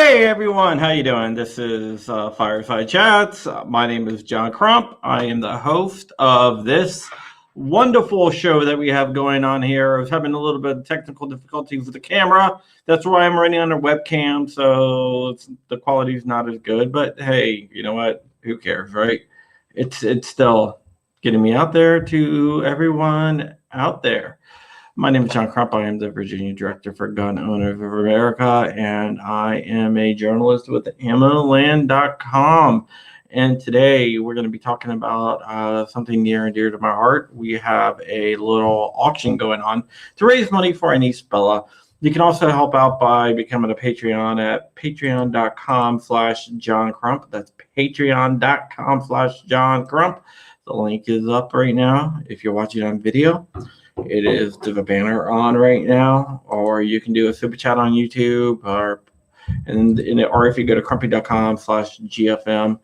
Hey everyone, how you doing? This is Fireside Chats. My name is John Crump. I am the host of this wonderful show that we have going on here. I was having a little bit of technical difficulties with the camera. That's why I'm running on a webcam, so the quality is not as good. But hey, you know what? Who cares, right? It's still getting me out there to everyone out there. My name is John Crump. I am the Virginia Director for Gun Owners of America, and I am a journalist with AmmoLand.com. And today we're going to be talking about something near and dear to my heart. We have a little auction going on to raise money for a niece, Bella. You can also help out by becoming a Patreon at patreon.com/John Crump. That's patreon.com/John Crump. The link is up right now if you're watching on video. It is the banner on right now, or you can do a super chat on YouTube, or if you go to crumpy.com/GFM,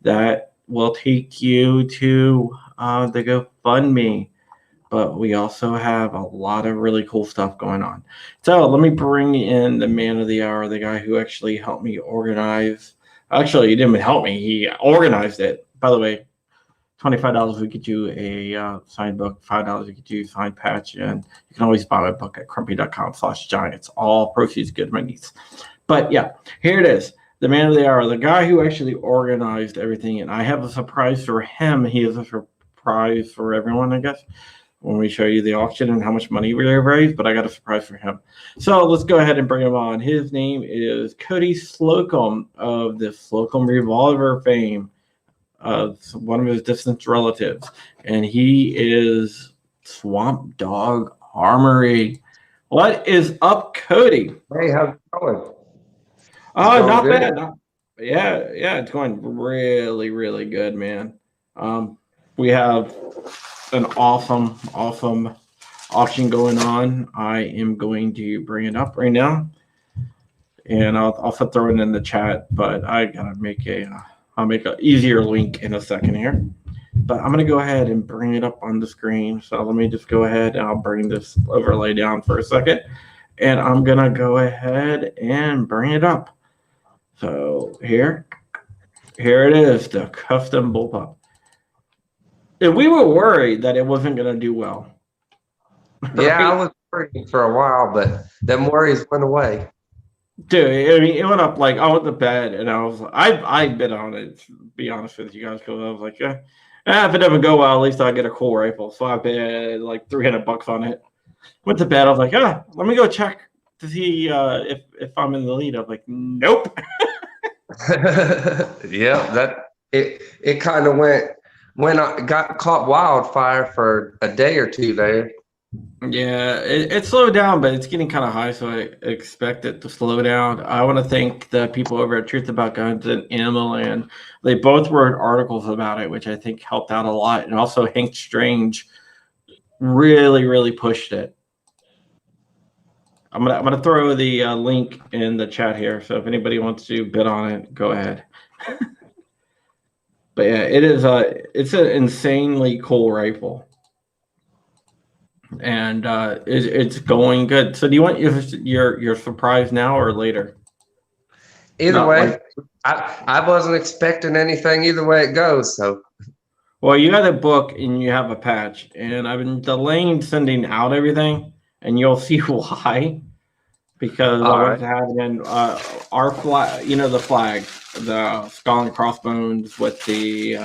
that will take you to the GoFundMe. But we also have a lot of really cool stuff going on. So let me bring in the man of the hour, the guy who actually helped me organize. Actually, he didn't help me. He organized it. By the way, $25 will get you a signed book. $5 will get you a signed patch. And you can always buy my book at crumpy.com/giants. All proceeds go to my niece. But yeah, here it is. The man of the hour, the guy who actually organized everything. And I have a surprise for him. He has a surprise for everyone, I guess, when we show you the auction and how much money we raised. But I got a surprise for him. So let's go ahead and bring him on. His name is Cody Slocum of the Slocum Revolver fame. One of his distant relatives, and he is Swamp Dog Armory. What is up, Cody? Hey, how's it going? Not bad. Yeah, it's going really, really good, man. We have an awesome auction going on. I am going to bring it up right now, and I'll throw it in the chat, but I gotta make I'll make an easier link in a second here, but I'm going to go ahead and bring it up on the screen. So let me just go ahead and I'll bring this overlay down for a second, and I'm going to go ahead and bring it up. So here it is, the custom bullpup. And we were worried that it wasn't going to do well. Yeah, I was worried for a while, but them worries went away. Dude, I mean, it went up. Like, I went to bed and I was like, I bid on it, to be honest with you guys, because I was like, if it doesn't go well, at least I'll get a cool rifle. So I bid like $300 on it. Went to bed. I was like, let me go check to see if I'm in the lead. I was like, nope. Yeah, it kind of got caught wildfire for a day or two there. Yeah, it slowed down, but it's getting kind of high, so I expect it to slow down. I want to thank the people over at Truth About Guns and AmmoLand. They both wrote articles about it, which I think helped out a lot. And also Hank Strange really, really pushed it. I'm gonna throw the link in the chat here, so if anybody wants to bid on it, go ahead. But yeah, it's an insanely cool rifle. And it's going good. So do you want your surprise now or later? Either way, I wasn't expecting anything either way it goes. So, well, you got a book and you have a patch, and I've been delaying sending out everything, and you'll see why. Because I was having our flag, the flag, the skull and crossbones with the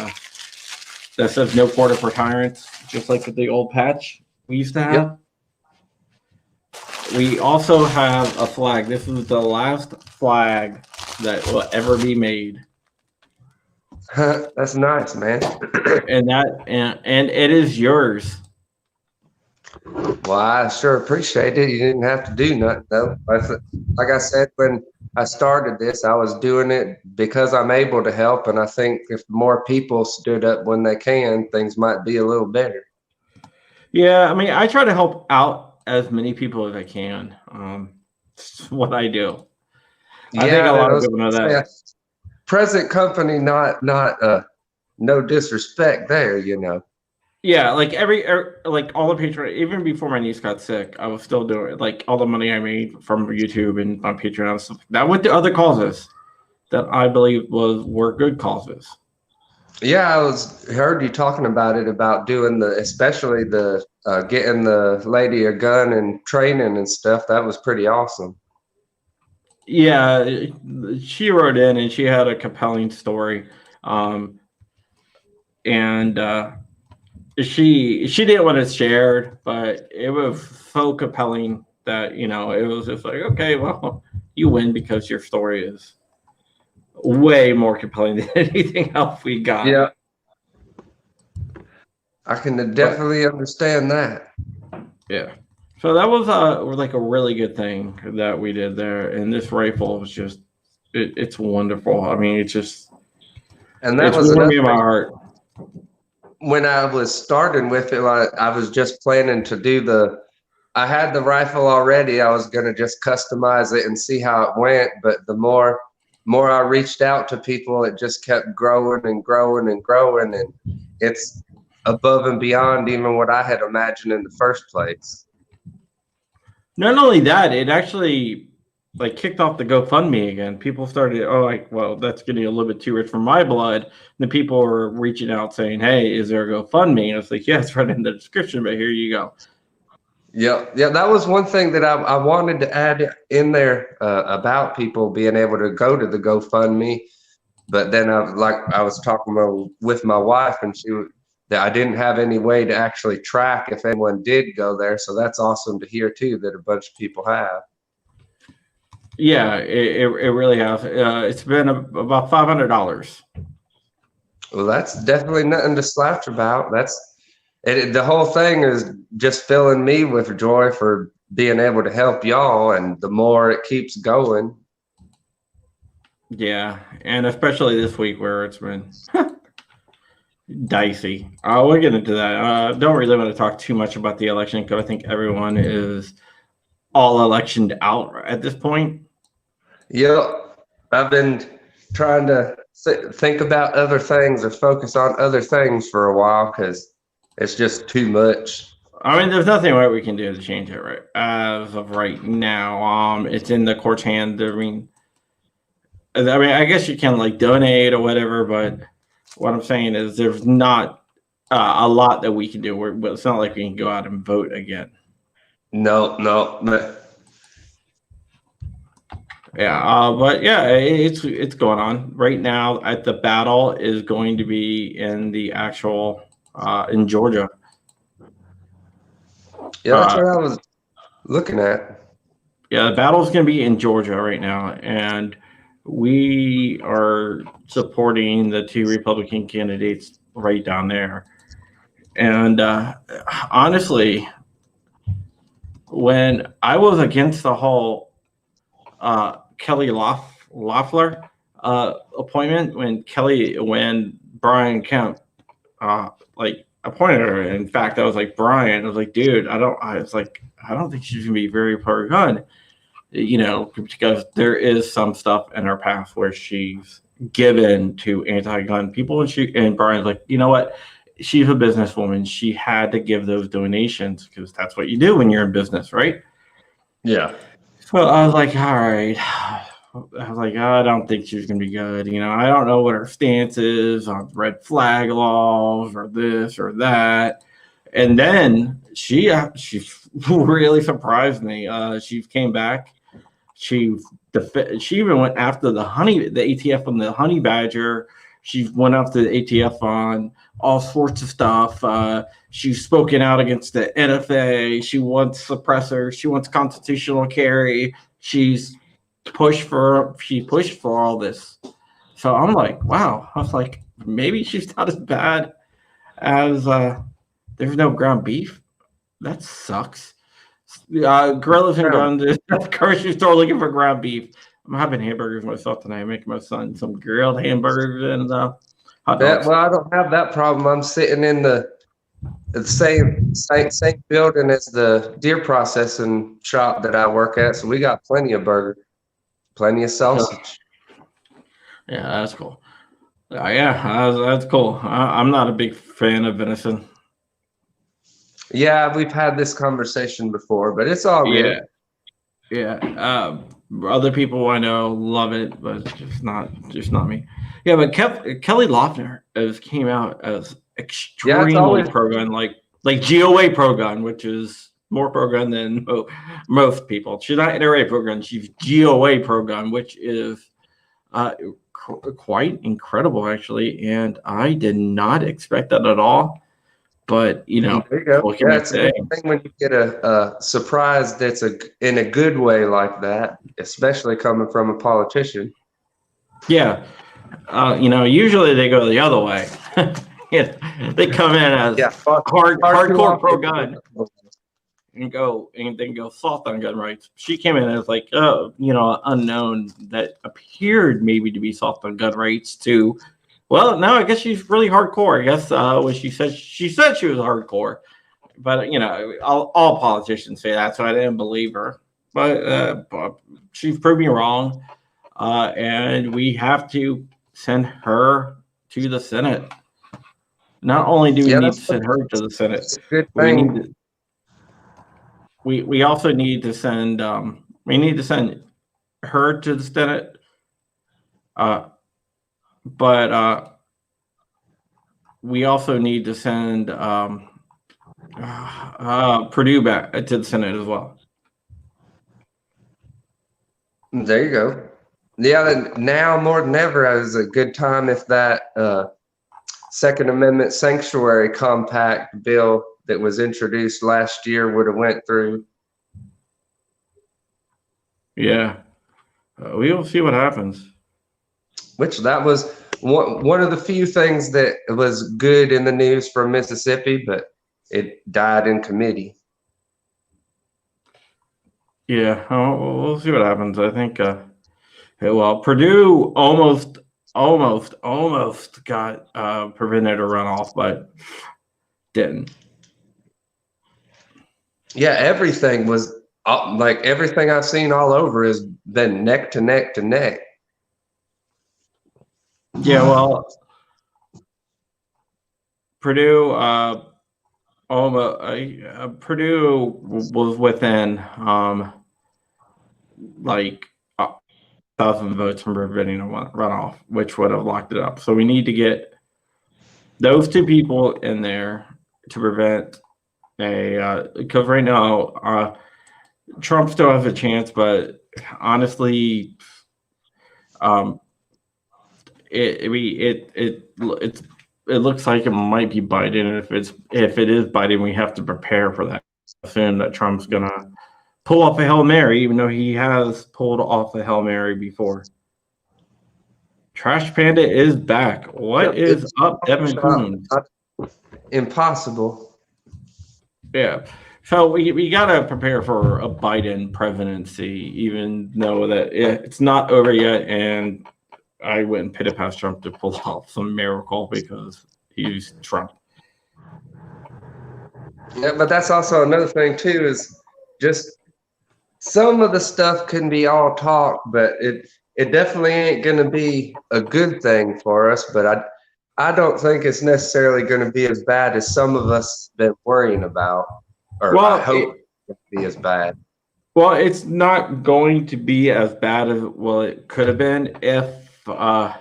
that says "No Quarter for Tyrants," just like the old patch we used to have. Yep. We also have a flag. This is the last flag that will ever be made. That's nice, man. and it is yours. Well, I sure appreciate it. You didn't have to do nothing, though. Like I said, when I started this, I was doing it because I'm able to help, and I think if more people stood up when they can, things might be a little better. Yeah, I mean, I try to help out as many people as I can. It's what I do. I think a lot of people know that. Present company, not no disrespect there, Yeah, like like all the Patreon, even before my niece got sick, I was still doing like all the money I made from YouTube and on Patreon and stuff. That went to other causes that I believe were good causes. Yeah, heard you talking about it, about doing especially the getting the lady a gun and training and stuff. That was pretty awesome. Yeah, she wrote in and she had a compelling story, and she didn't want it shared, but it was so compelling that it was just like, okay, well, you win because your story is way more compelling than anything else we got. Yeah, I can definitely understand that. Yeah. So that was like a really good thing that we did there, and this rifle was just it's wonderful. I mean, And that it's was warmed another me in my heart. when I was starting with it. I was just planning to do I had the rifle already. I was gonna just customize it and see how it went. But the more I reached out to people, it just kept growing and growing and growing, and it's above and beyond even what I had imagined in the first place. Not only that, it actually like kicked off the GoFundMe again. People started, oh, like, well, that's getting a little bit too rich for my blood. And the people were reaching out saying, hey, is there a GoFundMe? And I was like, yeah, it's right in the description, but here you go. Yeah, that was one thing that I wanted to add in there about people being able to go to the GoFundMe. But then I was talking with my wife, and that I didn't have any way to actually track if anyone did go there. So that's awesome to hear too, that a bunch of people have. Yeah, it really has. It's been about $500. Well, that's definitely nothing to slouch about. The whole thing is just filling me with joy for being able to help y'all, and the more it keeps going. Yeah, and especially this week where it's been dicey. We'll get into that. Don't really want to talk too much about the election because I think everyone is all electioned out at this point. Yep. I've been trying to think about other things or focus on other things for a while because it's just too much. I mean, there's nothing we can do to change it right as of right now. It's in the court's hand. I guess you can like donate or whatever, but what I'm saying is there's not a lot that we can do. But it's not like we can go out and vote again. No. Yeah, but yeah, it's going on right now. At the battle is going to be in the actual in Georgia. Yeah, that's what I was looking at. Yeah, the battle is going to be in Georgia right now, and we are supporting the two Republican candidates right down there. And honestly, when I was against the whole Kelly Loeffler appointment, when Brian Kemp like appointed her, in fact, I was like, Brian, I was like, dude, I don't think she's gonna be very pro gun, because there is some stuff in her past where she's given to anti-gun people, and Brian's like, you know what? She's a businesswoman. She had to give those donations because that's what you do when you're in business, right? Yeah. So I was like, all right. I was like, I don't think she's going to be good. I don't know what her stance is on red flag laws or this or that. And then she really surprised me. She came back. She even went after the ATF on the honey badger. She went after the ATF on all sorts of stuff. She's spoken out against the NFA. She wants suppressors. She wants constitutional carry. She pushed for all this. So I'm like, wow. I was like, maybe she's not as bad as there's no ground beef. That sucks. Gorillas and guns at the grocery store looking for ground beef. I'm having hamburgers myself tonight. I'm making my son some grilled hamburgers and hot dogs. Well, I don't have that problem. I'm sitting in the same building as the deer processing shop that I work at, so we got plenty of burger, plenty of sausage. Yeah, that's cool. Yeah, that's cool. I'm not a big fan of venison. Yeah, we've had this conversation before, but it's all Yeah, good. yeah. Other people I know love it, but just not me. Yeah, but Kelly Loeffler came out as Yeah, it's extremely always pro gun, like GOA pro gun, which is more pro gun than most people. She's not NRA pro gun; she's GOA pro gun, which is uh, quite incredible actually. And I did not expect that at all. But there you go. what can Yeah, you it's a say? good thing when you get a surprise that's in a good way like that, especially coming from a politician. Yeah, usually they go the other way. They come in as Yeah, far too hardcore pro often. gun and then go soft on gun rights. She came in as like unknown that appeared maybe to be soft on gun rights to. Well, no, I guess she's really hardcore. I guess when she said she was hardcore, but all politicians say that, so I didn't believe her. But she's proved me wrong, and we have to send her to the Senate. Not only do we Yeah, need to send her to the Senate, that's a good we need thing. to, we also need to send her to the Senate, but we also need to send Purdue back to the Senate as well. There you go. Yeah, now more than ever is a good time if that Second Amendment sanctuary compact bill that was introduced last year would have went through. Yeah, we will see what happens. Which that was one of the few things that was good in the news from Mississippi, but it died in committee. Yeah, we'll see what happens. I think. Well, Purdue almost got prevented a runoff, but didn't. Yeah, everything was like everything I've seen all over has been neck to neck to neck. Yeah, well, Purdue Purdue was within like 1,000 votes from preventing a runoff, which would have locked it up. So we need to get those two people in there to prevent because right now Trump still has a chance, but honestly, it looks like it might be Biden. If it is Biden, we have to prepare for that. Assume that Trump's gonna pull off a Hail Mary, even though he has pulled off a Hail Mary before. Trash Panda is back. What is up, Devin Coons? Impossible. Yeah. So we gotta prepare for a Biden presidency, even though that it's not over yet, and I wouldn't pit it past Trump to pull off some miracle because he's Trump. Yeah, but that's also another thing too, is just some of the stuff can be all talk, but it definitely ain't gonna be a good thing for us. But I don't think it's necessarily gonna be as bad as some of us been worrying about. Or I hope it be as bad. Well, it's not going to be as bad as it could have been if the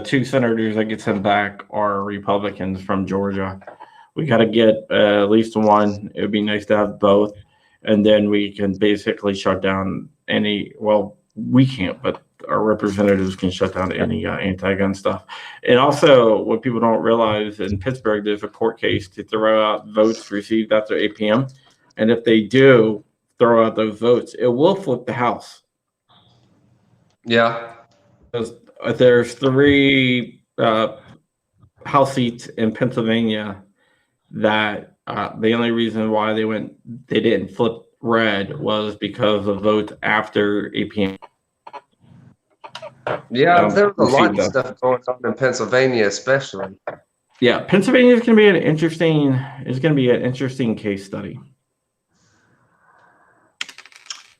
two senators that get sent back are Republicans from Georgia. We got to get at least one. It would be nice to have both, and then we can basically shut down any. Well, we can't, but our representatives can shut down any anti-gun stuff. And also, what people don't realize, in Pittsburgh, there's a court case to throw out votes received after 8 p.m. And if they do throw out those votes, it will flip the House. Yeah. There's 3 House seats in Pennsylvania that the only reason why they didn't flip red was because of votes after 8 p.m. Yeah, there was a lot of stuff going on in Pennsylvania, especially. Yeah, Pennsylvania is going to be an interesting case study.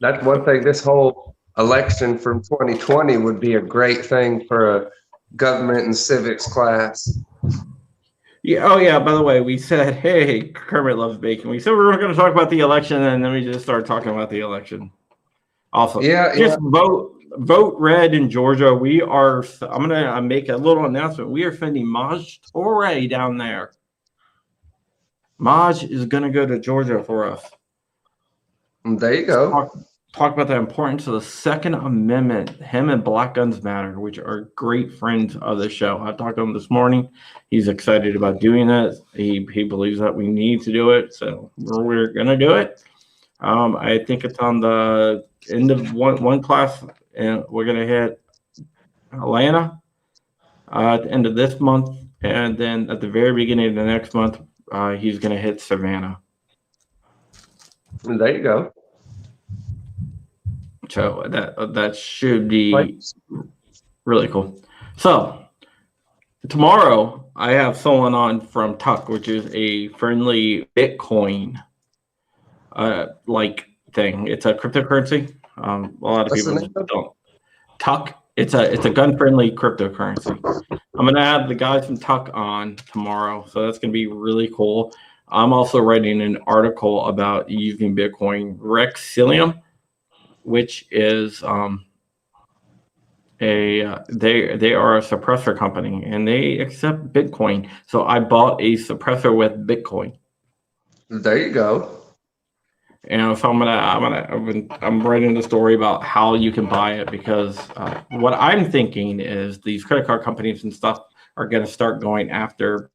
That's one thing. This whole election from 2020 would be a great thing for a government and civics class. Yeah. Oh, yeah. By the way, we said, hey, Kermit loves bacon. We said we were going to talk about the election, and then we just started talking about the election. Also, Yeah, just vote red in Georgia. We are. I'm gonna make a little announcement. We are sending Maj Toure down there. Maj is gonna go to Georgia for us. there you go. Talk about the importance of the Second Amendment. Him and Black Guns Matter, which are great friends of the show. I talked to him this morning. He's excited about doing it. He believes that we need to do it, so we're gonna do it. I think it's on the end of one class, and we're gonna hit Atlanta at the end of this month, and then at the very beginning of the next month, he's gonna hit Savannah. There you go. So that should be really cool. So tomorrow I have someone on from Tuck, which is a friendly Bitcoin like thing. It's a cryptocurrency. A lot of people don't. Tuck. It's a gun friendly cryptocurrency. I'm gonna have the guys from Tuck on tomorrow, so that's gonna be really cool. I'm also writing an article about using Bitcoin Rexilium, which is they are a suppressor company and they accept Bitcoin. So I bought a suppressor with Bitcoin. There you go. And so I'm writing a story about how you can buy it, because what I'm thinking is these credit card companies and stuff are going to start going after,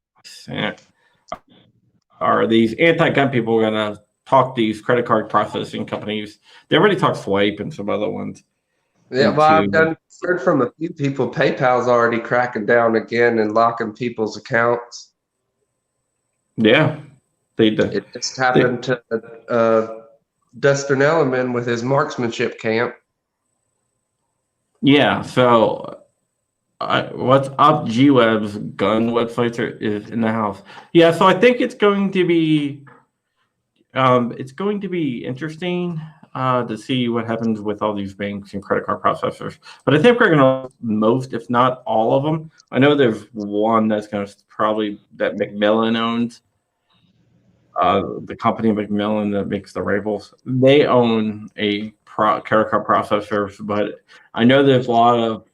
are these anti-gun people going to talk these credit card processing companies? They already talk Swipe and some other ones. Yeah, well, I've heard from a few people. PayPal's already cracking down again and locking people's accounts. Yeah, they did. It just happened to Dustin Elliman with his marksmanship camp. Yeah, so what's up? G-Web's gun websites is in the house. Yeah, so I think it's going to be interesting to see what happens with all these banks and credit card processors. But I think we're going to most, if not all of them. I know there's one that's going to probably that McMillan owns. The company McMillan that makes the rifles, they own a credit card processors, but I know there's a lot of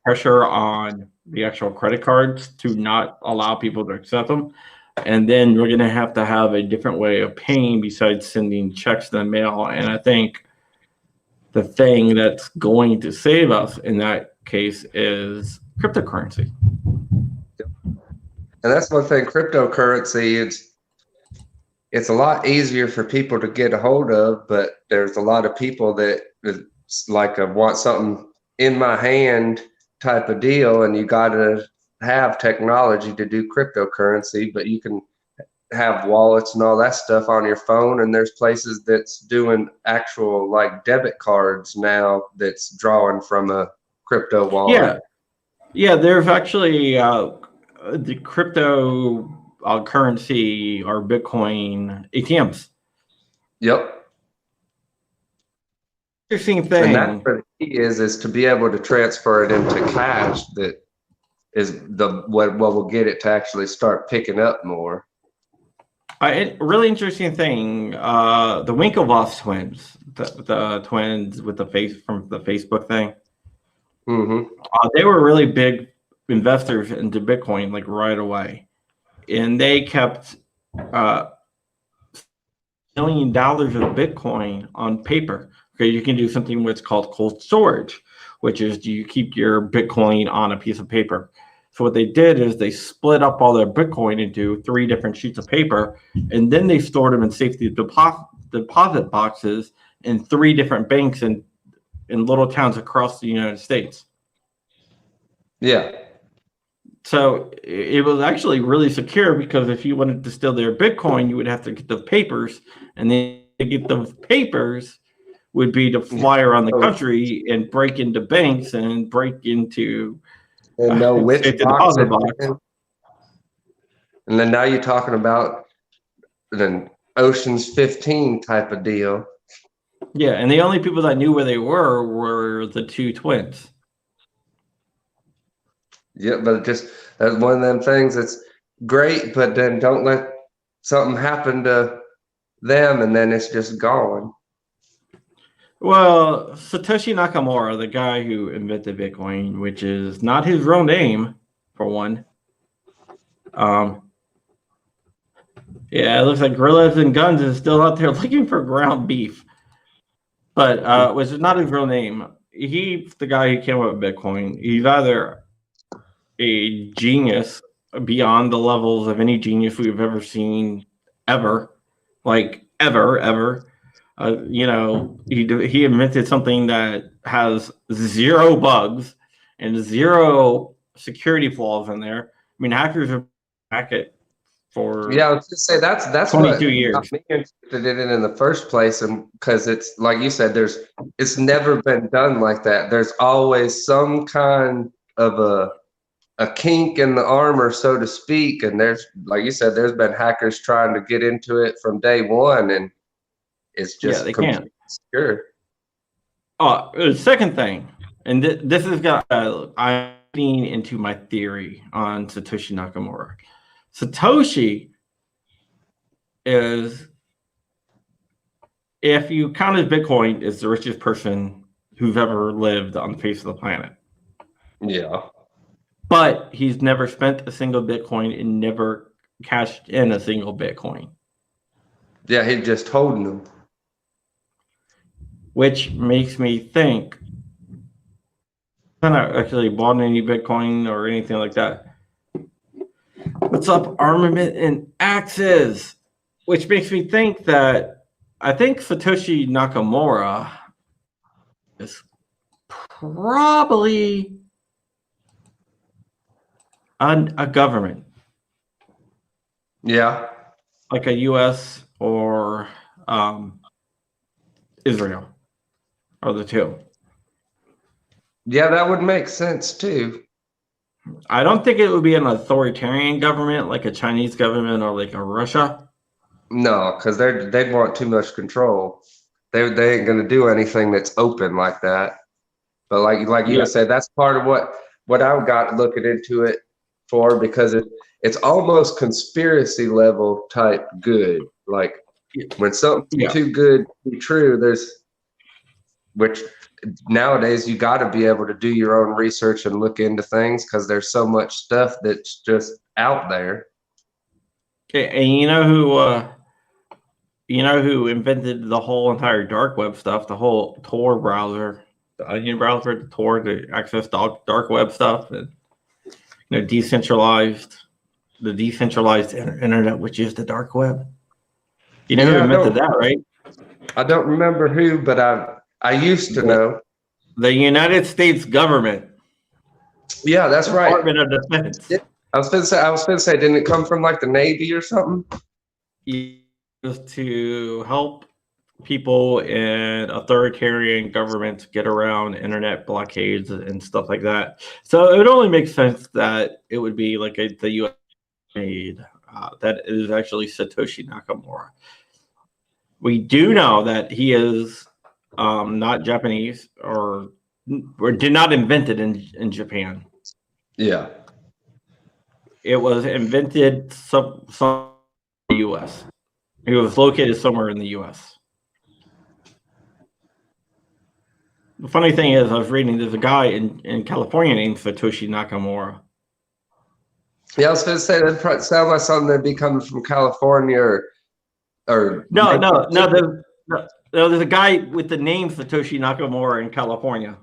pressure on the actual credit cards to not allow people to accept them. And then we're going to have a different way of paying besides sending checks in the mail. And I think the thing that's going to save us in that case is cryptocurrency. And that's one thing, cryptocurrency, it's a lot easier for people to get a hold of, but there's a lot of people that like want something in my hand type of deal, and you got to have technology to do cryptocurrency, but you can have wallets and all that stuff on your phone, and there's places that's doing actual like debit cards now that's drawing from a crypto wallet. Yeah, there's actually the crypto currency or Bitcoin ATMs. Yep. Interesting thing. And that's where the key is to be able to transfer it into cash. That is what will get it to actually start picking up more. Really interesting thing. The Winklevoss twins, the twins with the face from the Facebook thing. Mm-hmm. They were really big investors into Bitcoin, like right away, and they kept $1 million of Bitcoin on paper. Okay, you can do something what's called cold storage, which is you keep your Bitcoin on a piece of paper. So what they did is they split up all their Bitcoin into 3 different sheets of paper, and then they stored them in safety deposit boxes in 3 different banks in little towns across the United States. Yeah. So it was actually really secure, because if you wanted to steal their Bitcoin, you would have to get the papers, and then to get those papers would be to fly around the country and break into banks and break into and know which box. And then now you're talking about an Ocean's 15 type of deal. Yeah, and the only people that knew where they were the 2 twins. Yeah, but just that's one of them things. great, but then don't let something happen to them and then it's just gone. Well, Satoshi Nakamura, the guy who invented Bitcoin, which is not his real name, for one. Yeah, it looks like Gorillas and Guns is still out there looking for ground beef. But which is not his real name. He's the guy who came up with Bitcoin. He's either a genius beyond the levels of any genius we've ever seen, ever. Like, ever. He invented something that has 0 bugs and 0 security flaws in there. I mean, hackers are hack it for I was just say that's 22 what years. got me interested in it in the first place, and because it's like you said, it's never been done like that. There's always some kind of a kink in the armor, so to speak, and there's, like you said, there's been hackers trying to get into it from day one, and it's just they can't. Sure. The second thing, and this has got I'm getting into my theory on Satoshi Nakamura. Satoshi is, if you count his Bitcoin, is the richest person who's ever lived on the face of the planet. Yeah. But he's never spent a single Bitcoin and never cashed in a single Bitcoin. Yeah, he's just holding them. Which makes me think, I haven't actually bought any Bitcoin or anything like that. What's up, armament and axes? Which makes me think that I think Satoshi Nakamura is probably a government. Yeah. Like a U.S. or Israel, are the two. Yeah, that would make sense too. I don't think it would be an authoritarian government like a Chinese government or like a Russia. No, because they'd want too much control. They ain't gonna do anything that's open like that. But like you said, that's part of what I've got looking into it for, because it's almost conspiracy level type good. Like when something's too good to be true, which nowadays you got to be able to do your own research and look into things because there's so much stuff that's just out there. Okay, and you know who invented the whole entire dark web stuff, the whole Tor browser, the Onion browser, the Tor to access dark web stuff, and the decentralized internet, which is the dark web. You know who invented that, right? I don't remember who, but I used to know. The United States government. Yeah, that's right. Department of Defense. I was gonna say, didn't it come from like the Navy or something? Just to help people in authoritarian governments get around internet blockades and stuff like that. So it would only make sense that it would be like the U.S. made that is actually Satoshi Nakamura. We do know that he is not Japanese or did not invent it in Japan. Yeah. It was invented some in the U.S. It was located somewhere in the U.S. The funny thing is, I was reading, there's a guy in California named Satoshi Nakamura. Yeah, I was going to say, that sounds like something that'd be coming from California or No. There's a guy with the name Satoshi Nakamura in California.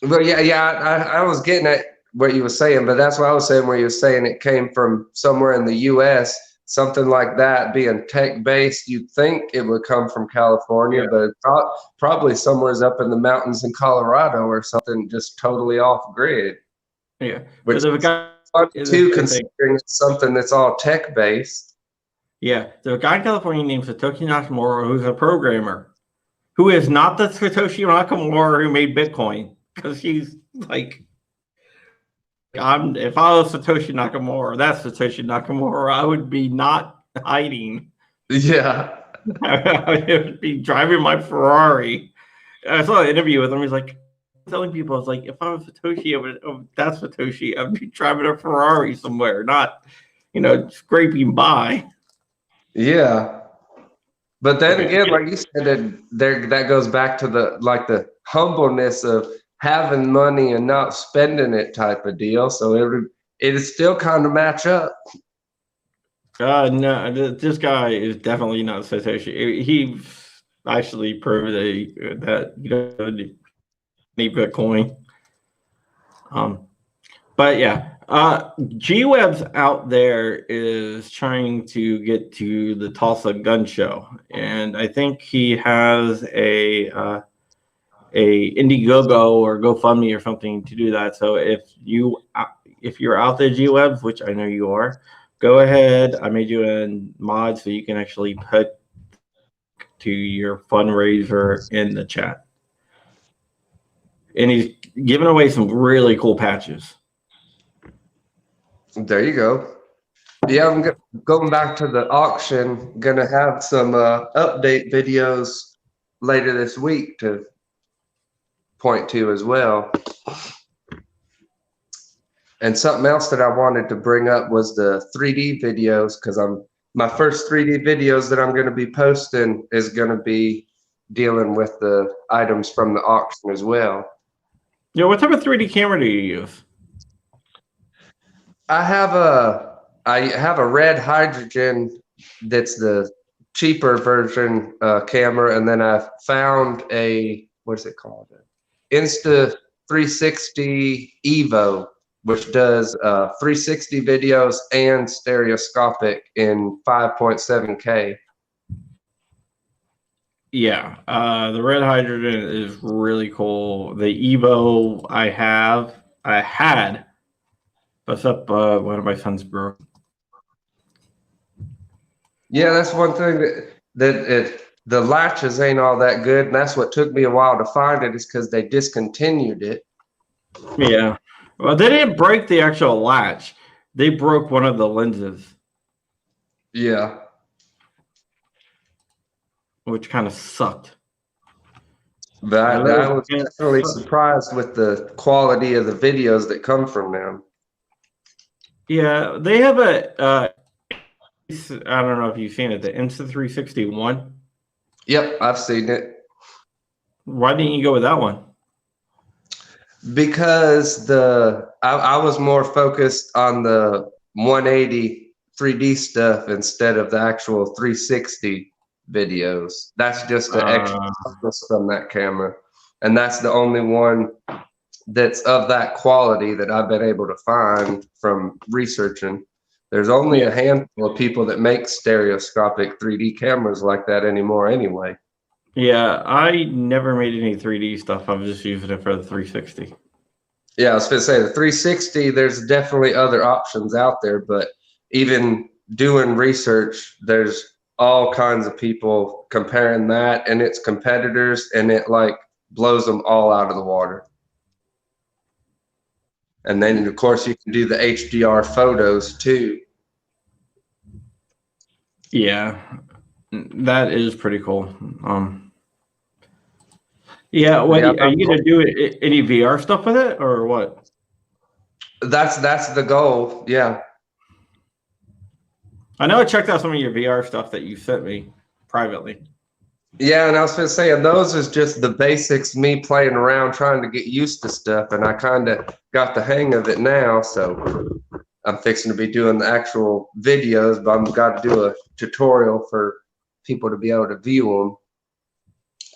Well, I was getting at what you were saying, but that's what I was saying, where you were saying it came from somewhere in the U.S., something like that being tech-based. You'd think it would come from California, but probably somewhere's up in the mountains in Colorado or something, just totally off grid. Yeah, which is too, considering it's something that's all tech-based. Yeah, there's a guy in California named Satoshi Nakamura who's a programmer, who is not the Satoshi Nakamura who made Bitcoin, because he's like, if I was Satoshi Nakamura, that's Satoshi Nakamura, I would be not hiding. Yeah. I would be driving my Ferrari. I saw an interview with him. He's like, telling people, I was like, if I was Satoshi, that's Satoshi, I'd be driving a Ferrari somewhere, not, scraping by. Yeah. But then again, like you said, that goes back to the humbleness of having money and not spending it type of deal. So it is still kind of match up. No, this guy is definitely not associated. He actually proved that you don't need Bitcoin. But yeah, G-Web's out there is trying to get to the Tulsa Gun Show, and I think he has a Indiegogo or GoFundMe or something to do that. So if you're out there, G-Webs, which I know you are, go ahead. I made you a mod so you can actually put to your fundraiser in the chat. And he's giving away some really cool patches. There you go. Yeah, I'm going back to the auction. Gonna have some update videos later this week to point to as well. And something else that I wanted to bring up was the 3D videos, because my first 3D videos that I'm going to be posting is going to be dealing with the items from the auction as well. Yeah, what type of 3D camera do you use? I have a red hydrogen that's the cheaper version camera, and then I found what is it called? Insta360 Evo, which does 360 videos and stereoscopic in 5.7K. Yeah, the red hydrogen is really cool. The Evo I had, but one of my sons broke. Yeah, that's one thing the latches ain't all that good, and that's what took me a while to find it, is because they discontinued it. Yeah, well, they didn't break the actual latch; they broke one of the lenses. Yeah, which kind of sucked. But I was definitely surprised with the quality of the videos that come from them. Yeah, they have I don't know if you've seen it, the Insta360 one. Yep, I've seen it. Why didn't you go with that one? Because I was more focused on the 180 3D stuff instead of the actual 360 videos. That's just the extra focus from that camera, and that's the only one that's of that quality that I've been able to find from researching. There's only a handful of people that make stereoscopic 3D cameras like that anymore anyway. Yeah, I never made any 3D stuff. I'm just using it for the 360. Yeah, I was going to say the 360, there's definitely other options out there, but even doing research, there's all kinds of people comparing that and its competitors, and it like blows them all out of the water. And then, of course, you can do the HDR photos too. Yeah, that is pretty cool. Yeah, are you gonna do any VR stuff with it or what? That's the goal. Yeah. I know I checked out some of your VR stuff that you sent me privately. Yeah, and I was going to say, and those is just the basics, me playing around, trying to get used to stuff, and I kind of got the hang of it now, so I'm fixing to be doing the actual videos, but I've got to do a tutorial for people to be able to view them.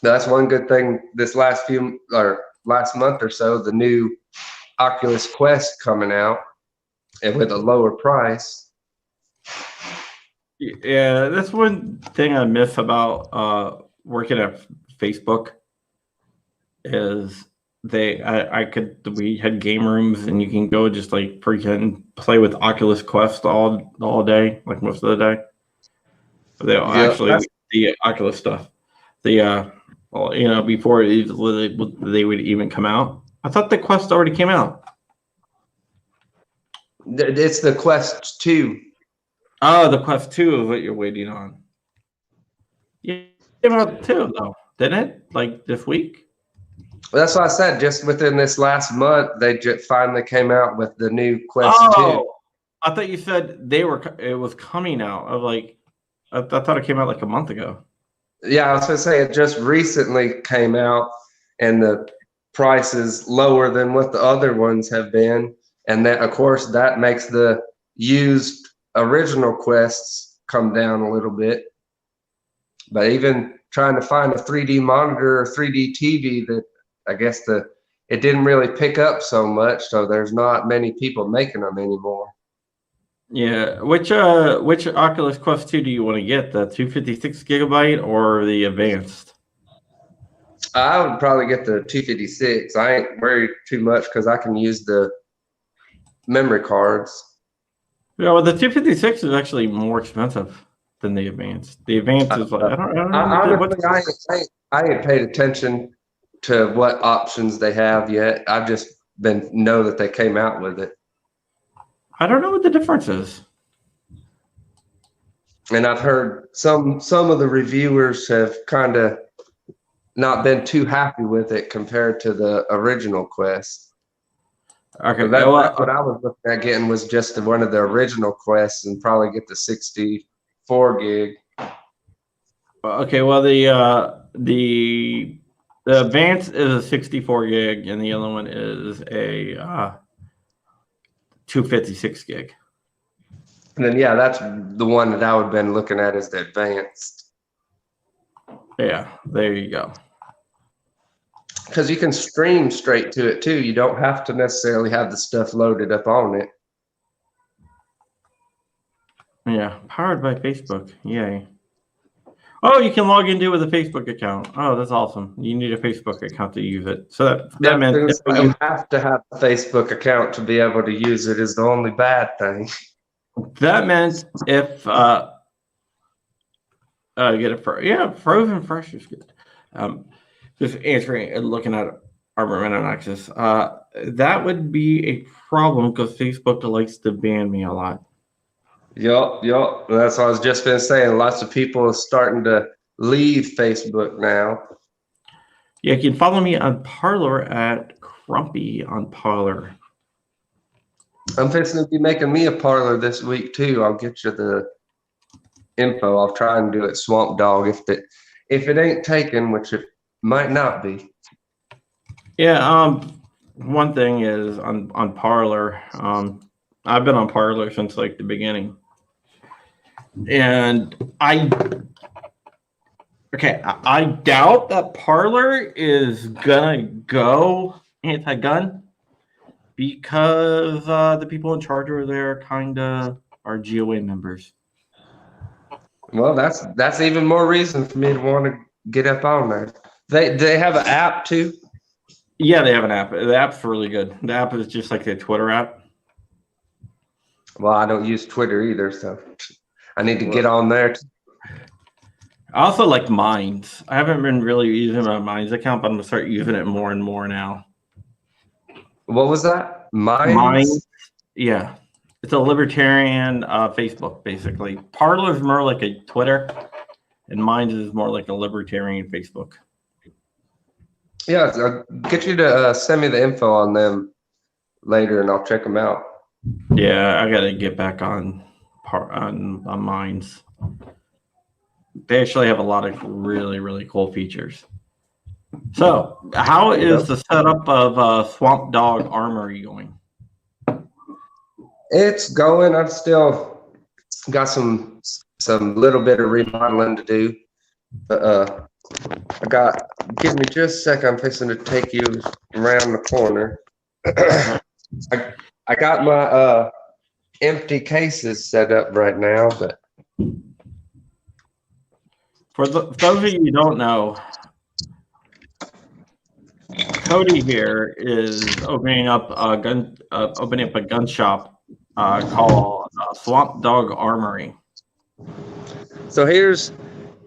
That's one good thing this last month or so, the new Oculus Quest coming out, and with a lower price. Yeah, that's one thing I miss about working at Facebook is we had game rooms and you can go just like freaking play with Oculus Quest all day, like most of the day. But they actually the Oculus stuff. Before they would even come out. I thought the Quest already came out. It's the Quest 2. Oh, the Quest 2 is what you're waiting on. Yeah, it came out 2 though, didn't it? Like this week? Well, that's what I said. Just within this last month, they finally came out with the new Quest 2. I thought you said it was coming out. I thought it came out like a month ago. Yeah, I was gonna say it just recently came out, and the price is lower than what the other ones have been, and that of course that makes the used original quests come down a little bit. But even trying to find a 3D monitor or 3D TV, that I guess it didn't really pick up so much, so there's not many people making them anymore. Yeah, which Oculus Quest 2 do you want to get? The 256 gigabyte or the advanced? I would probably get the 256. I ain't worried too much because I can use the memory cards. Yeah, well, the 256 is actually more expensive than the advanced. The advanced is like I don't know. Honestly, I ain't paid attention to what options they have yet. I've just know that they came out with it. I don't know what the difference is. And I've heard some of the reviewers have kind of not been too happy with it compared to the original Quest. Okay, that's what I was looking at getting was just one of the original Quests and probably get the 64 gig. Okay, well the advanced is a 64 gig and the other one is a 256 gig. And then yeah, that's the one that I would have been looking at is the advanced. Yeah, there you go. Because you can stream straight to it too. You don't have to necessarily have the stuff loaded up on it. Yeah, powered by Facebook. Yay. Oh, you can log into it with a Facebook account. Oh, that's awesome. You need a Facebook account to use it. So that meant you have to have a Facebook account to be able to use it is the only bad thing. That meant if get it frozen fresh is good. Just answering and looking at Armory and Nexus. That would be a problem because Facebook likes to ban me a lot. Yup. That's what I was just been saying. Lots of people are starting to leave Facebook now. Yeah, you can follow me on Parler at Crumpy on Parler. I'm fixing to be making me a Parler this week too. I'll get you the info. I'll try and do it Swamp Dog if it ain't taken, which it might not be. Yeah, one thing is on Parler, I've been on Parler since like the beginning. And I doubt that Parler is gonna go anti-gun because the people in charge over there kind of are GOA members. Well, that's even more reason for me to want to get up on there. They have an app too. Yeah, they have an app. The app's really good. The app is just like the Twitter app. Well, I don't use Twitter either, so I need to get on there. I also like Minds. I haven't been really using my Minds account, but I'm gonna start using it more and more now. What was that? Minds? Yeah. It's a libertarian Facebook, basically. Parler is more like a Twitter, and Minds is more like a libertarian Facebook. Yeah, I'll get you to send me the info on them later, and I'll check them out. Yeah, I gotta get back on Minds. They actually have a lot of really, really cool features. So, how is the setup of Swamp Dog Armory going? It's going. I've still got some little bit of remodeling to do. But give me just a second. I'm fixing to take you around the corner. I got my empty cases set up right now, but for those of you who don't know, Cody here is opening up a gun shop called Swamp Dog Armory. So here's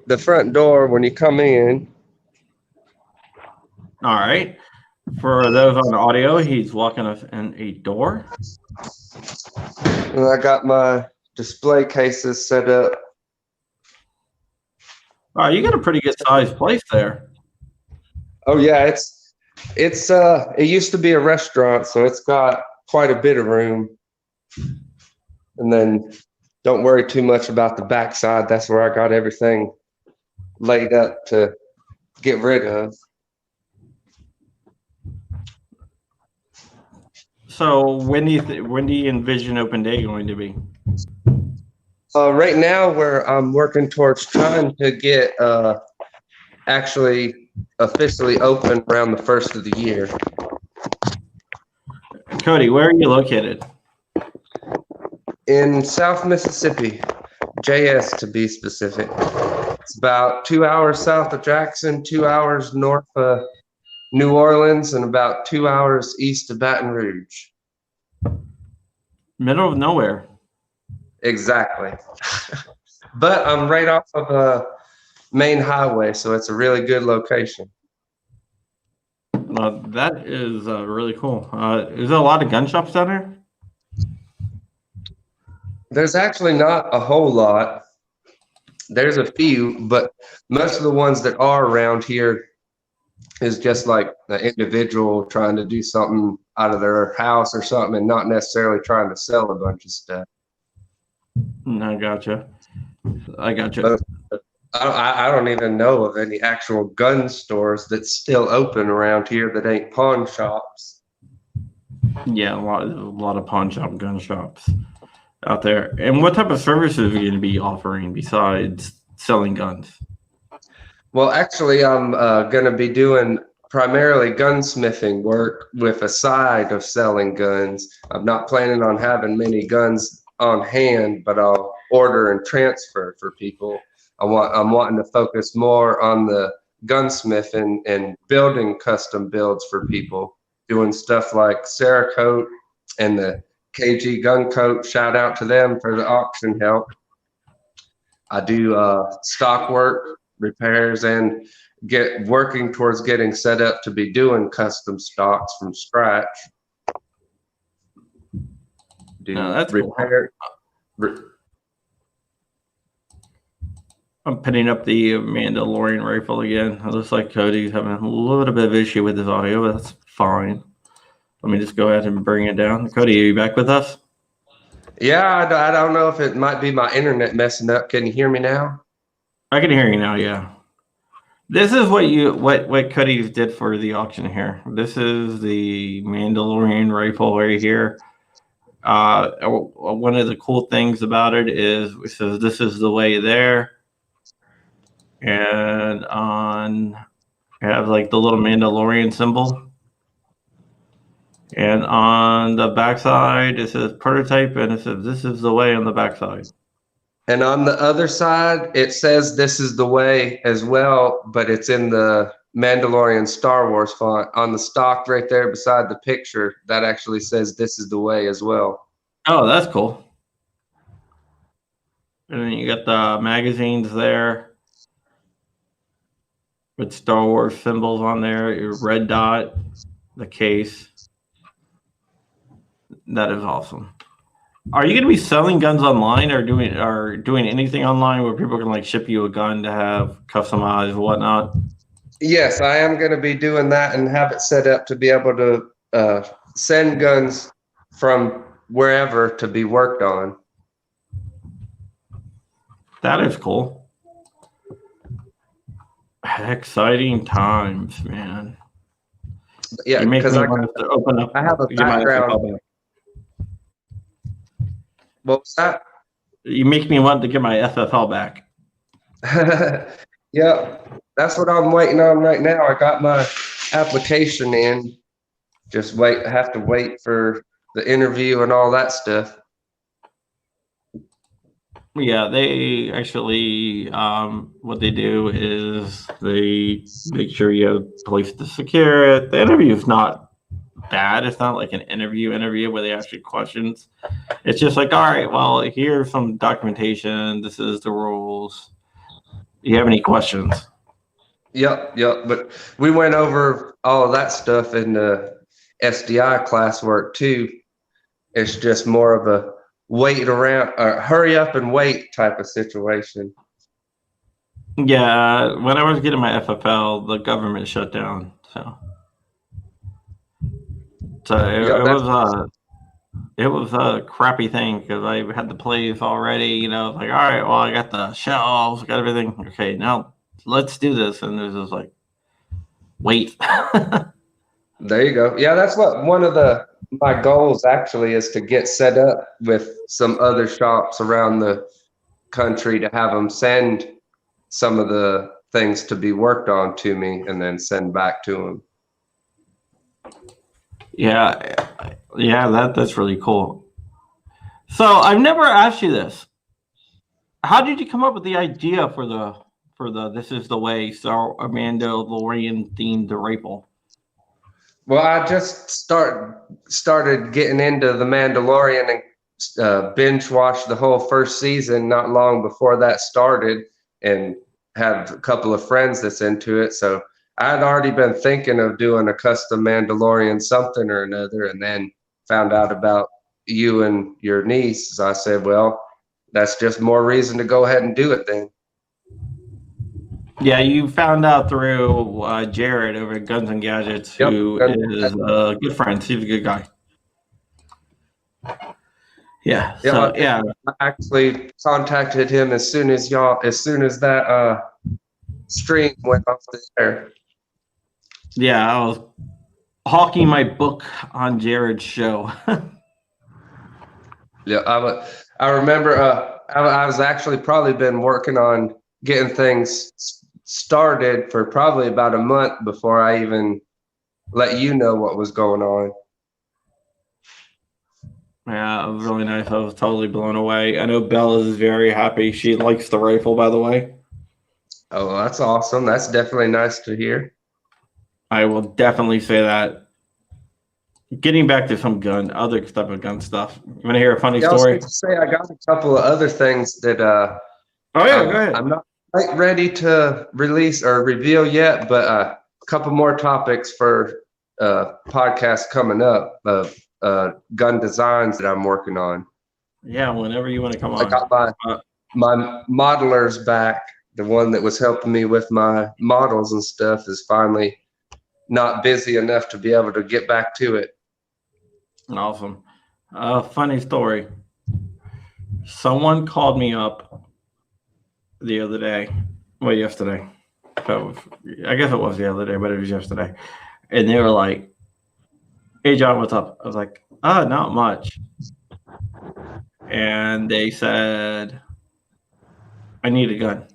the front door when you come in. All right. For those on audio, he's walking us in a door. And I got my display cases set up. Wow, you got a pretty good sized place there. Oh yeah, it used to be a restaurant, so it's got quite a bit of room. And then don't worry too much about the backside. That's where I got everything laid up to get rid of. So when do you envision open day going to be? Right now, I'm working towards trying to get actually officially open around the first of the year. Cody, where are you located? In South Mississippi, JS to be specific. It's about 2 hours south of Jackson, 2 hours north of New Orleans, and about 2 hours east of Baton Rouge. Middle of nowhere. Exactly. But I'm right off of a main highway, so it's a really good location. That is really cool. Is there a lot of gun shops down there? There's actually not a whole lot. There's a few, but most of the ones that are around here is just like an individual trying to do something out of their house or something and not necessarily trying to sell a bunch of stuff. I gotcha. But I don't even know of any actual gun stores that's still open around here that ain't pawn shops. Yeah, a lot of pawn shop gun shops out there. And what type of services are you going to be offering besides selling guns? Well, actually, I'm going to be doing primarily gunsmithing work with a side of selling guns. I'm not planning on having many guns on hand, but I'll order and transfer for people. I'm wanting to focus more on the gunsmithing and building custom builds for people, doing stuff like Cerakote and the KG gun coat. Shout out to them for the auction help. I do stock work, repairs, and get working towards getting set up to be doing custom stocks from scratch. That's repair. Cool. I'm putting up the Mandalorian rifle again. It looks like Cody's having a little bit of issue with his audio, but that's fine. Let me just go ahead and bring it down. Cody, are you back with us? Yeah, I don't know if it might be my internet messing up. Can you hear me now? I can hear you now, yeah. This is what Cody did for the auction here. This is the Mandalorian rifle right here. One of the cool things about it is it says this is the way there. And it has like the little Mandalorian symbol. And on the backside, it says prototype, and it says this is the way on the backside. And on the other side, it says this is the way as well, but it's in the Mandalorian Star Wars font. On the stock right there beside the picture, that actually says this is the way as well. Oh, that's cool. And then you got the magazines there with Star Wars symbols on there, your red dot, the case. That is awesome. Are you going to be selling guns online or doing anything online where people can like ship you a gun to have customized and whatnot? Yes, I am going to be doing that and have it set up to be able to send guns from wherever to be worked on. That is cool. Exciting times, man. Yeah, because I have a background. What was that? You make me want to get my FFL back. Yeah, that's what I'm waiting on right now. I got my application in. Just have to wait for the interview and all that stuff. Yeah, they actually, what they do is they make sure you have a place to secure it. The interview is not bad. It's not like an interview where they ask you questions. It's just like, all right, well, here's some documentation. This is the rules. Do you have any questions? Yep. But we went over all of that stuff in the SDI classwork too. It's just more of a wait around or hurry up and wait type of situation. Yeah, when I was getting my FFL, the government shut down. So it was It was a crappy thing because I had the place already. Like, all right, well, I got the shelves, got everything. Okay, now let's do this. And there's just like, wait. There you go. Yeah, that's what one of my goals actually is, to get set up with some other shops around the country to have them send some of the things to be worked on to me and then send back to them. Yeah, yeah, that's really cool. So I've never asked you this. How did you come up with the idea for the This Is the Way Star Mandalorian themed rifle? Well, I just started getting into the Mandalorian and binge watched the whole first season not long before that started, and have a couple of friends that's into it. So I had already been thinking of doing a custom Mandalorian something or another, and then found out about you and your niece. So I said, well, that's just more reason to go ahead and do it then. Yeah, you found out through Jared over at Guns and Gadgets, Yep. who is a good friend. He's a good guy. Yeah. Yeah, So yeah, I actually contacted him as soon as that stream went off the air. yeah, I was hawking my book on Jared's show. Yeah, I remember I was actually probably been working on getting things started for probably about a month before I even let you know what was going on. Yeah, it was really nice. I was totally blown away. I know Bella is very happy. She likes the rifle, by the way. Oh, that's awesome. That's definitely nice to hear. I will definitely say that. Getting back to some other type of gun stuff. You want to hear a funny Yeah, I was story? going to say I got a couple of other things that Oh yeah, go ahead. I'm not quite ready to release or reveal yet, but a couple more topics for podcasts coming up of gun designs that I'm working on. Yeah, whenever you want to come I on. got my modelers back. The one that was helping me with my models and stuff is finally not busy enough to be able to get back to it. Awesome. Funny story. Someone called me up the other day. Well, yesterday. So I guess it was the other day, but it was yesterday. And they were like, "Hey, John, what's up?" I was like, not much." And they said, "I need a gun."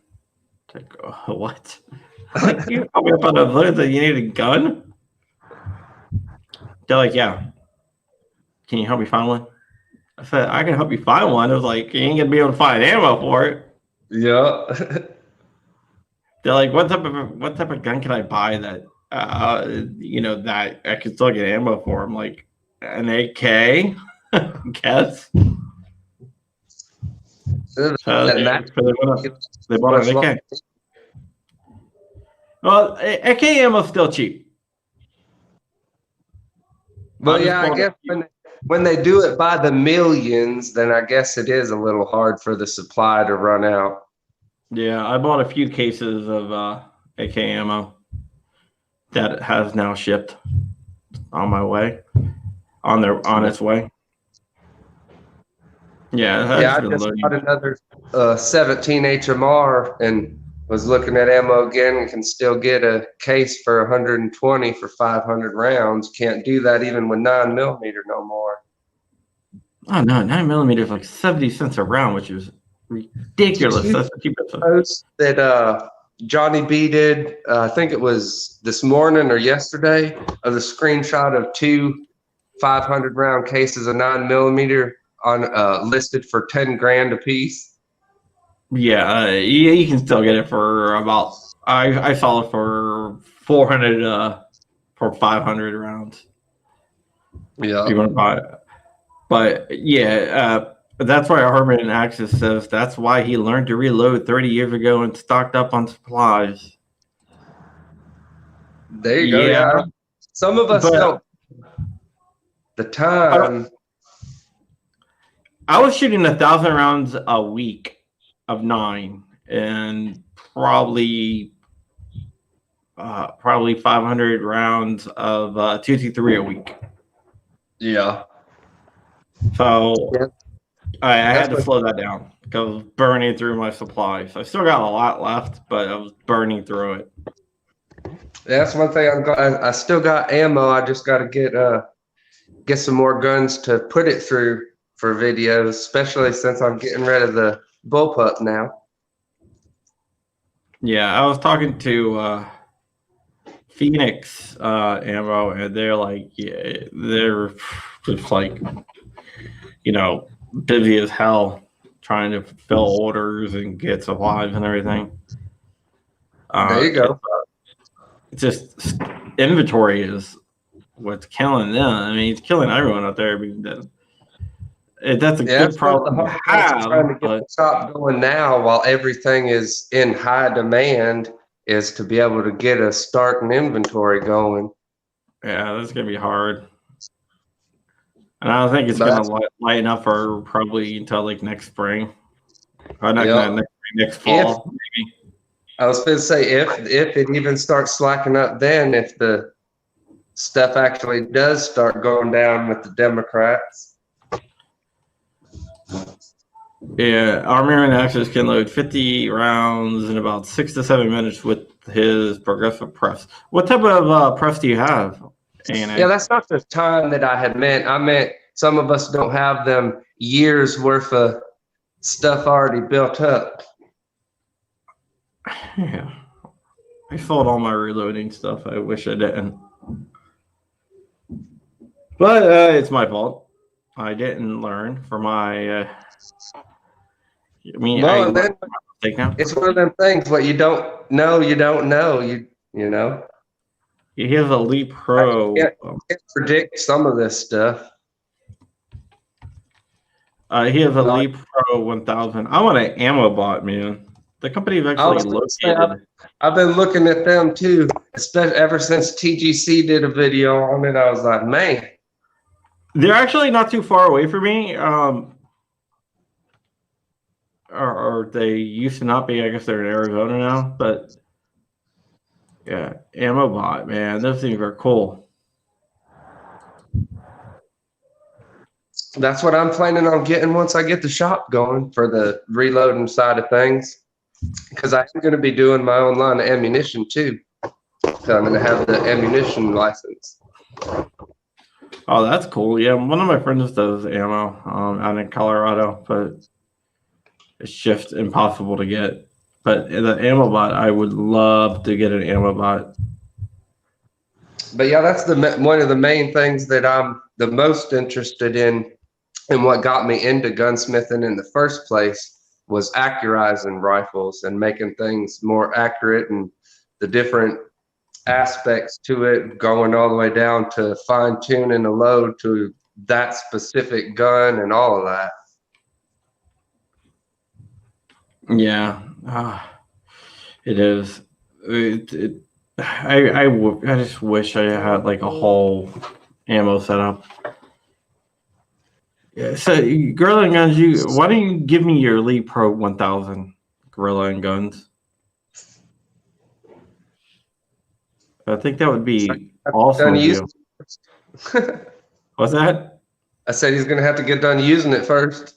I like, oh, what? Like, you called me up on the blue that you need a gun? They're like, "Yeah. Can you help me find one?" I said, "I can help you find one." I was like, "You ain't gonna be able to find ammo for it." Yeah. They're like, what type of gun can I buy that that I can still get ammo for? I'm like, an AK, guess. So they bought an AK. Well, AK ammo's still cheap. Well, yeah, I guess when they do it by the millions, then I guess it is a little hard for the supply to run out. Yeah, I bought a few cases of AK ammo that has now shipped on my way, on its way. Yeah, I just got another 17 HMR and was looking at ammo again, and can still get a case for 120 for 500 rounds. Can't do that even with 9mm no more. Oh no, 9mm is like 70 cents a round, which is ridiculous. That's the cheapest post that Johnny B did. I think it was this morning or yesterday, of the screenshot of 2 500 round cases of 9mm on listed for 10 grand a piece. Yeah, you can still get it for about. I saw it for 400 for 500 rounds. Yeah, you want to buy it. But yeah, that's why Harmon Axis says that's why he learned to reload 30 years ago and stocked up on supplies. There you go. Yeah, some of us don't. The time. I was shooting 1,000 rounds a week of 9, and probably 500 rounds of 223 a week. Yeah. So Yeah, I had that's to what. slow that down because I was burning through my supplies. I still got a lot left, but I was burning through it. That's one thing I still got ammo. I just got to get some more guns to put it through for videos, especially since I'm getting rid of the bullpup now. Yeah, I was talking to Phoenix Ammo, and they're like, yeah, they're just like, busy as hell trying to fill orders and get supplies and everything. There you go. It's just inventory is what's killing them. I mean, it's killing everyone out there. I mean, that's a Yeah, good that's one of the problem to hard parts of trying to have, get but the shop going now while everything is in high demand is to be able to get a starting inventory going. yeah, that's gonna be hard. And I don't think it's But gonna that's, lighten up for probably until like next spring, or not yeah, next if fall, maybe. I was going to say if it even starts slacking up, then if the stuff actually does start going down with the Democrats. Yeah, Armory Access can load 50 rounds in about 6 to 7 minutes with his progressive press. What type of press do you have, Yeah, ANA? that's not the time that I had meant. I meant some of us don't have them years worth of stuff already built up. Yeah, I sold all my reloading stuff. I wish I didn't, but it's my fault. I didn't learn from my. I mean, I Well, and learned then from my mistake now. it's one of them things. What you don't know, you don't know. You know. He has a Elite I Pro. can't predict some of this stuff. He has a Like, Elite Pro 1000. I want an ammo bot, man. The company is I actually was going to say, located. I've been looking at them too, especially ever since TGC did a video on it. I was like, man, They're actually not too far away from me. Or they used to not be. I guess they're in Arizona now. But yeah, ammo bot, man, those things are cool. that's what I'm planning on getting once I get the shop going for the reloading side of things. Because I'm going to be doing my own line of ammunition too. So I'm going to have the ammunition license. Oh, that's cool. Yeah, one of my friends does ammo out in Colorado, but it's just impossible to get. But the ammo bot, I would love to get an ammo bot. But yeah, that's one of the main things that I'm the most interested in, and what got me into gunsmithing in the first place was accurizing rifles and making things more accurate and the different aspects to it, going all the way down to fine tuning a load to that specific gun and all of that. Yeah, it is. I just wish I had like a whole ammo setup. Yeah, so Gorilla and Guns, why don't you give me your Elite Pro 1000 Gorilla and Guns? I think that would be awesome of you. What's that? I said he's gonna have to get done using it first.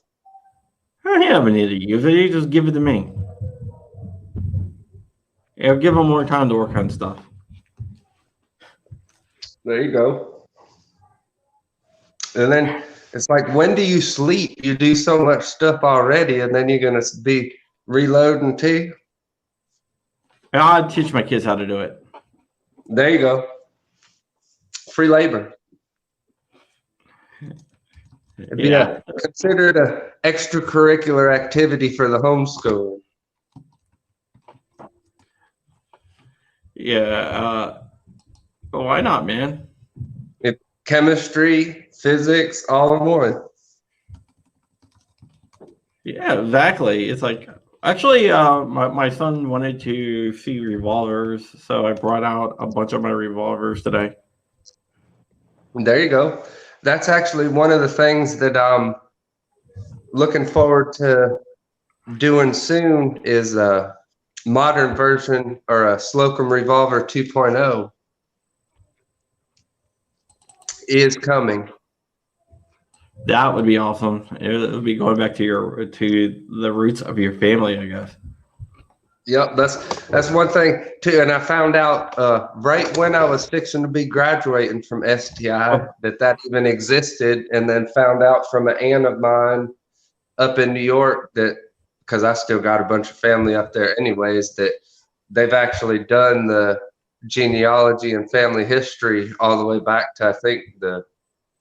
I haven't need to use it. You just give it to me. It'll give him more time to work on stuff. There you go. And then it's like, when do you sleep? You do so much stuff already, and then you're gonna be reloading too. And I'll teach my kids how to do it. There you go. Free labor. It'd be considered an extracurricular activity for the homeschool. Yeah. Why not, man? Chemistry, physics, all in one. Yeah, exactly. It's like actually, my son wanted to see revolvers, so I brought out a bunch of my revolvers today. There you go. That's actually one of the things that I'm looking forward to doing soon is a modern version or a Slocum Revolver 2.0 is coming. That would be awesome. It would be going back to the roots of your family, I guess. Yep, that's one thing too. And I found out right when I was fixing to be graduating from STI that even existed, and then found out from an aunt of mine up in New York that, because I still got a bunch of family up there anyways, that they've actually done the genealogy and family history all the way back to I think the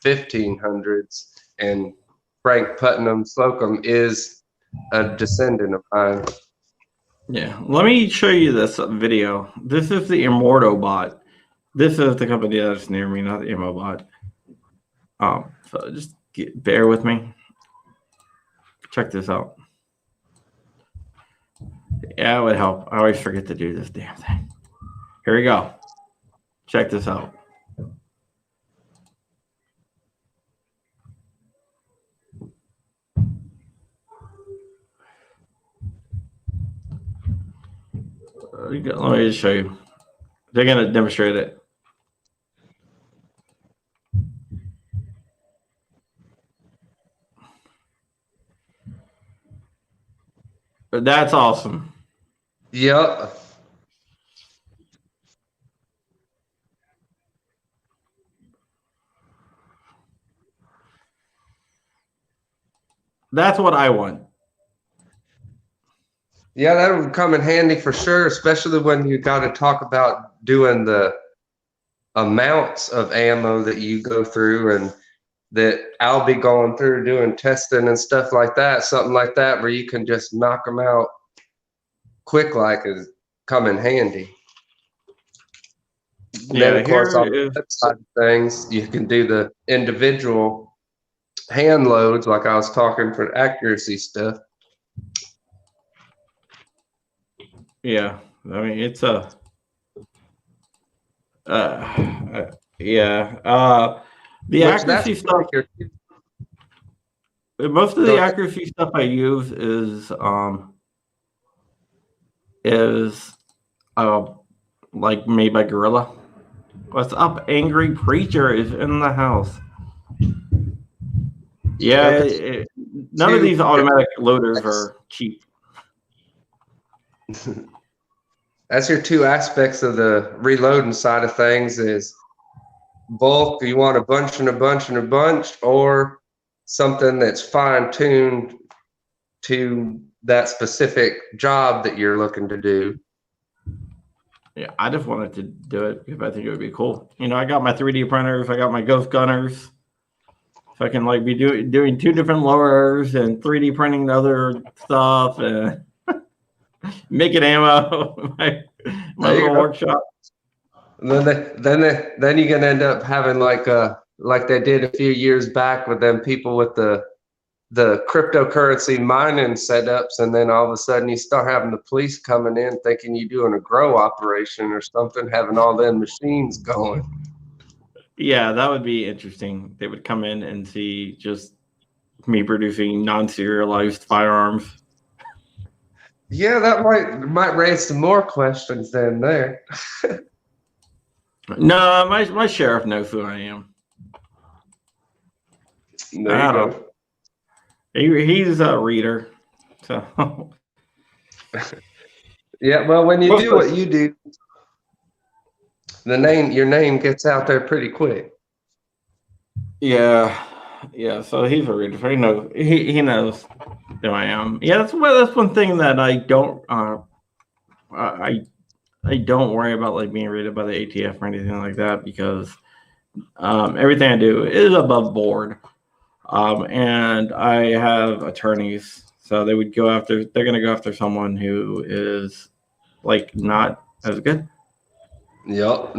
1500s, and Frank Putnam Slocum is a descendant of mine. Yeah, let me show you this video. This is the Immorto bot. This is the company that's near me, not the Immo bot. So just bear with me. Check this out. Yeah, it would help. I always forget to do this damn thing. Here we go. Check this out. Let me just show you. They're going to demonstrate it. That's awesome. Yep. That's what I want. Yeah, that would come in handy for sure, especially when you got to talk about doing the amounts of ammo that you go through, and that I'll be going through doing testing and stuff like that. Something like that where you can just knock them out quick, like, is come in handy. Yeah, then of course on the flip side of things, you can do the individual hand loads, like I was talking for accuracy stuff. Yeah, I mean it's a the accuracy stuff. Most of the accuracy stuff I use is like made by Gorilla. What's up, angry preacher is in the house. Yeah, none of these automatic loaders are cheap. That's your two aspects of the reloading side of things: is bulk, you want a bunch and a bunch and a bunch, or something that's fine-tuned to that specific job that you're looking to do. Yeah, I just wanted to do it because I think it would be cool. You know, I got my 3D printers, I got my ghost gunners. So I can like be doing two different lowers and 3D printing other stuff and making ammo. my little workshop. And then you're gonna end up having like they did a few years back with them people with the cryptocurrency mining setups, and then all of a sudden you start having the police coming in thinking you're doing a grow operation or something, having all them machines going. Yeah, that would be interesting. They would come in and see just me producing non-serialized firearms. Yeah, that might raise some more questions than there. No, my sheriff knows who I am. There you go. He's a reader, so. Yeah, well, when you do what you do, your name gets out there pretty quick. Yeah. So he's a reader. He knows who I am. Yeah, that's one thing that I don't I don't worry about like being rated by the ATF or anything like that, because everything I do is above board. And I have attorneys, so they're going to go after someone who is like not as good. Yep,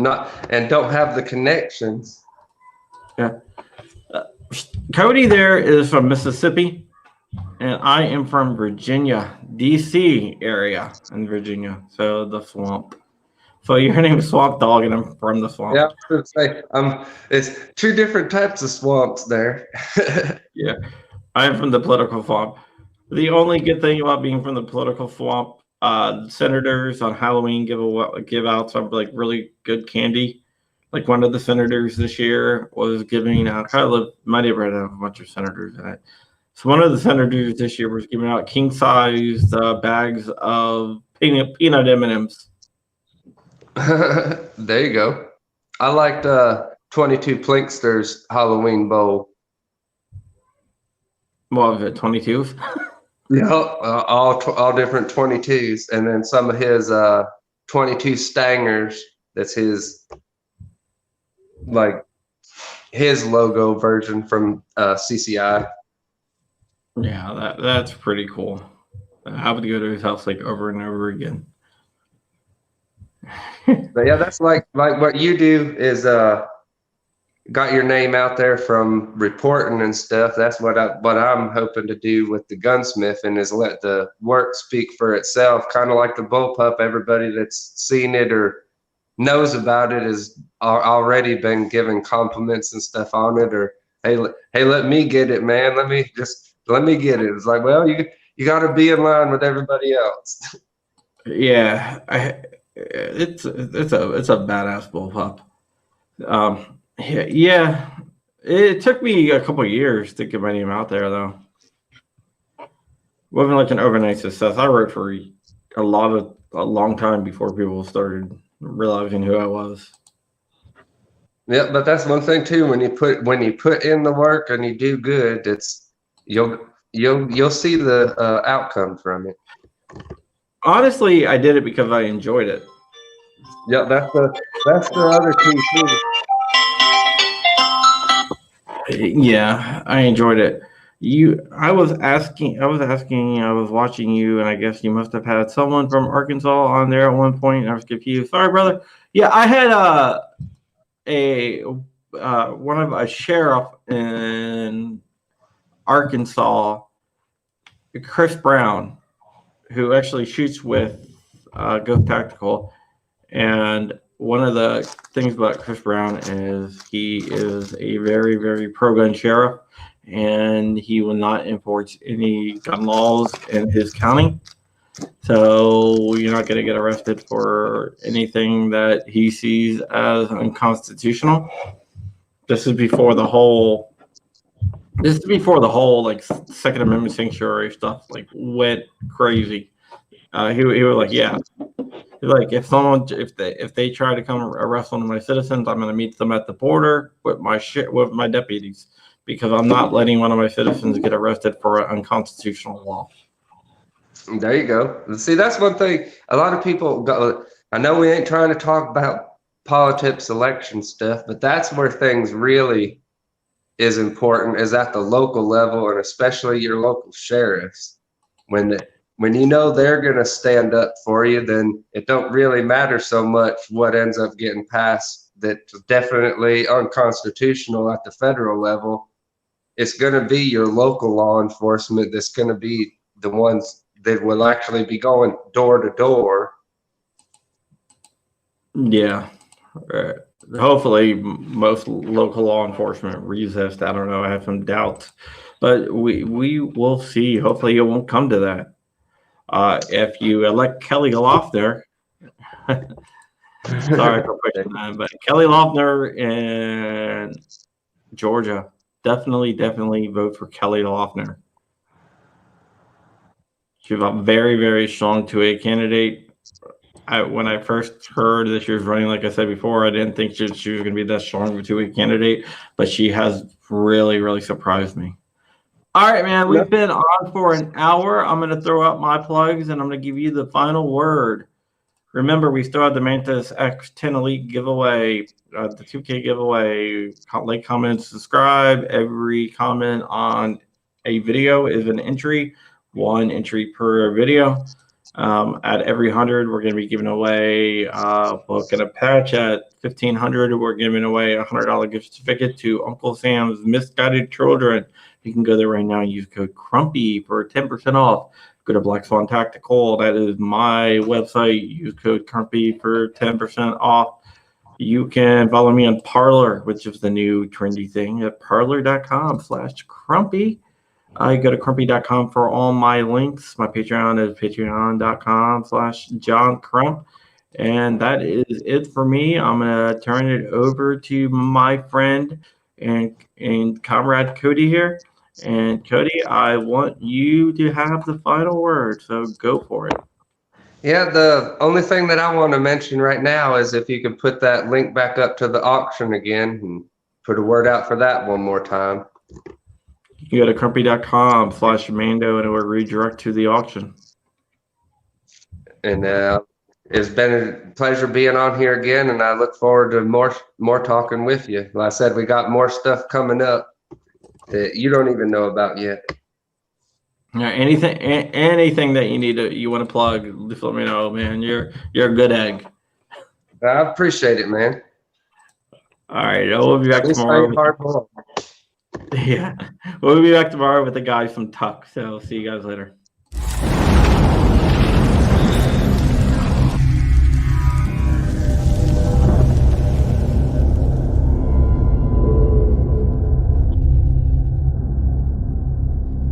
and don't have the connections. Yeah. Cody there is from Mississippi, and I am from Virginia, DC area in Virginia, so the swamp. So your name is Swamp Dog, and I'm from the swamp. Yeah, I was gonna say, it's two different types of swamps there. Yeah, I'm from the political swamp. The only good thing about being from the political swamp, senators on Halloween give out some like really good candy. Like one of the senators this year was giving out, kind of live, my neighborhood have a bunch of senators in it. So one of the senators this year was giving out king-sized bags of peanut M&Ms. There you go. I liked 22 Plinkster's Halloween bowl. What was it, 22? Yeah, all different 22s, and then some of his 22 Stangers. That's his his logo version from CCI. Yeah, that's pretty cool. I would go to his house like over and over again. But yeah, that's like what you do is got your name out there from reporting and stuff. That's what I'm hoping to do with the gunsmith, and is let the work speak for itself. Kind of like the bullpup. Everybody that's seen it or knows about it has already been given compliments and stuff on it. Or hey, let me get it, man. Let me get it. It's like, well, you got to be in line with everybody else. Yeah, it's a badass bullpup. Yeah, it took me a couple of years to get my name out there, though. It wasn't like an overnight success. I wrote for a long time before people started realizing who I was. Yeah, but that's one thing too. When you put in the work and you do good, you'll see the outcome from it. Honestly, I did it because I enjoyed it. Yeah, that's the other key too. Yeah, I enjoyed it. I was watching you, and I guess you must have had someone from Arkansas on there at one point. I was confused. Sorry, brother. Yeah, I had a sheriff in Arkansas, Chris Brown, who actually shoots with Ghost Tactical, and one of the things about Chris Brown is he is a very, very pro-gun sheriff, and he will not enforce any gun laws in his county. So you're not going to get arrested for anything that he sees as unconstitutional. This is before the whole like Second Amendment sanctuary stuff like went crazy. He was like, yeah. Like if they try to come arrest one of my citizens, I'm going to meet them at the border with my deputies, because I'm not letting one of my citizens get arrested for an unconstitutional law. There you go. See, that's one thing. A lot of people go. I know we ain't trying to talk about politics, election stuff, but that's where things really is important, is at the local level, and especially your local sheriffs. When you know they're going to stand up for you, then it don't really matter so much what ends up getting passed that's definitely unconstitutional at the federal level. It's going to be your local law enforcement that's going to be the ones that will actually be going door to door. Yeah. Hopefully most local law enforcement resist. I don't know. I have some doubts, but we will see. Hopefully it won't come to that. If you elect Kelly Loeffner, sorry for pushing that, but Kelly Loeffner in Georgia, definitely vote for Kelly Loeffner. She's a very, very strong 2A candidate. When I first heard that she was running, like I said before, I didn't think she was going to be that strong of a 2A candidate, but she has really, really surprised me. All right, man, we've been on for an hour. I'm going to throw out my plugs, and I'm going to give you the final word. Remember, we still have the Mantis X10 Elite giveaway, the 2K giveaway. Like, comment, subscribe. Every comment on a video is an entry, 1 entry per video. At every 100, we're going to be giving away a book and a patch. At 1,500, we're giving away a $100 gift certificate to Uncle Sam's Misguided Children. You can go there right now and use code CRUMPY for 10% off. Go to Black Swan Tactical. That is my website. Use code CRUMPY for 10% off. You can follow me on Parler, which is the new trendy thing, at parler.com/crumpy. You go to crumpy.com for all my links. My Patreon is patreon.com/John Crump. And that is it for me. I'm gonna turn it over to my friend and comrade Cody here. And Cody, I want you to have the final word. So go for it. Yeah, the only thing that I want to mention right now is if you could put that link back up to the auction again and put a word out for that one more time. You go to crumpy.com/Mando and it will redirect to the auction. And it's been a pleasure being on here again, and I look forward to more talking with you. Like I said, we got more stuff coming up that you don't even know about yet. Yeah, anything that you want to plug, just let me know, man. You're a good egg. I appreciate it, man. All right, we'll be back tomorrow. Yeah, we'll be back tomorrow with the guys from Tuck. So see you guys later.